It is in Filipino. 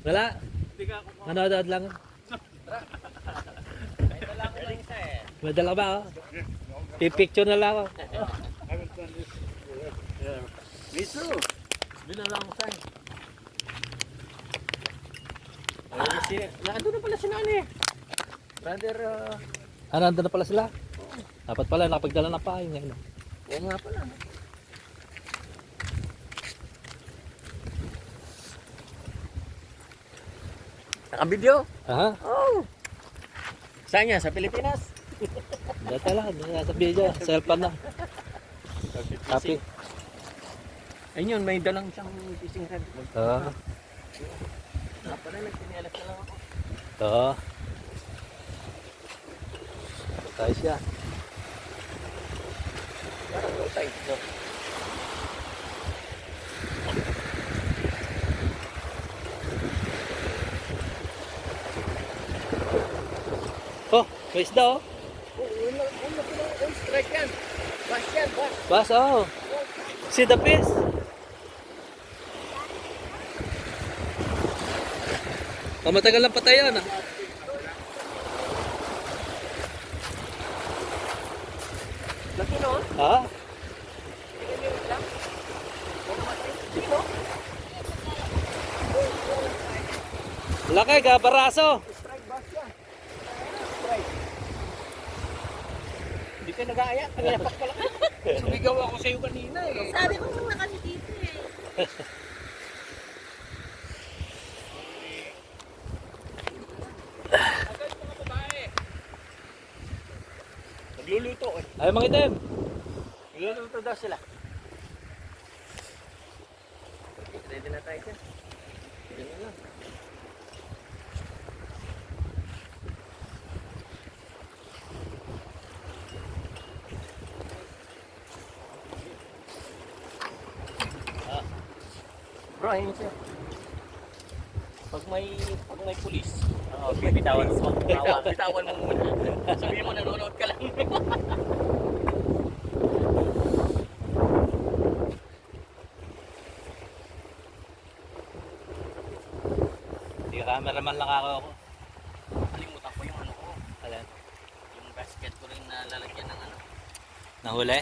Wala. Hindi ka ako. Manood lang. May dala ko lang isa eh. May dala ba ako? Pipicture na lang ako. Me too. Binala ko sa'yo. Nandun na pala si Nani. Brother, Nandun na pala sila? Dapat pala nakapagdala na pa. Yun. oo nga pala. Naka-video? Aha. Oo. Saan yan? Sa Pilipinas? Dito lang. Nasa video. Cellphone na. Copy. Ayun yun, may dalang siyang fishing rod. Oo. Pala, nagpinialas na lang ako. Oo. Tayo siya. Parang low tide, no? Oh, may isda oh. Strike yan. Bass yan, bass. Bas oh. See the fish. Matagal lang patay yan ah. Laki no? Ha? Laki ka, baraso. Strike bass yan. Strike. Hindi ka nag-aaya. Pangyapak pala. Sumigaw ako sa'yo kanina eh. Sabi ko muna kami dito eh. Agad mga babae. Nagluluto eh. Ay, mga itim. Nagluluto daw sila. Ready na tayo dyan. Yan na lang. Bro, ayun siya. Pag may pulis, bitawan mo. Bitawan mo muna. Sabihin mo nanonood ka lang. Hindi ka cameraman lang ako. Kalimutan ko yung ano ko. Alam. Yung basket ko rin na lalagyan ng ano. Nahuli?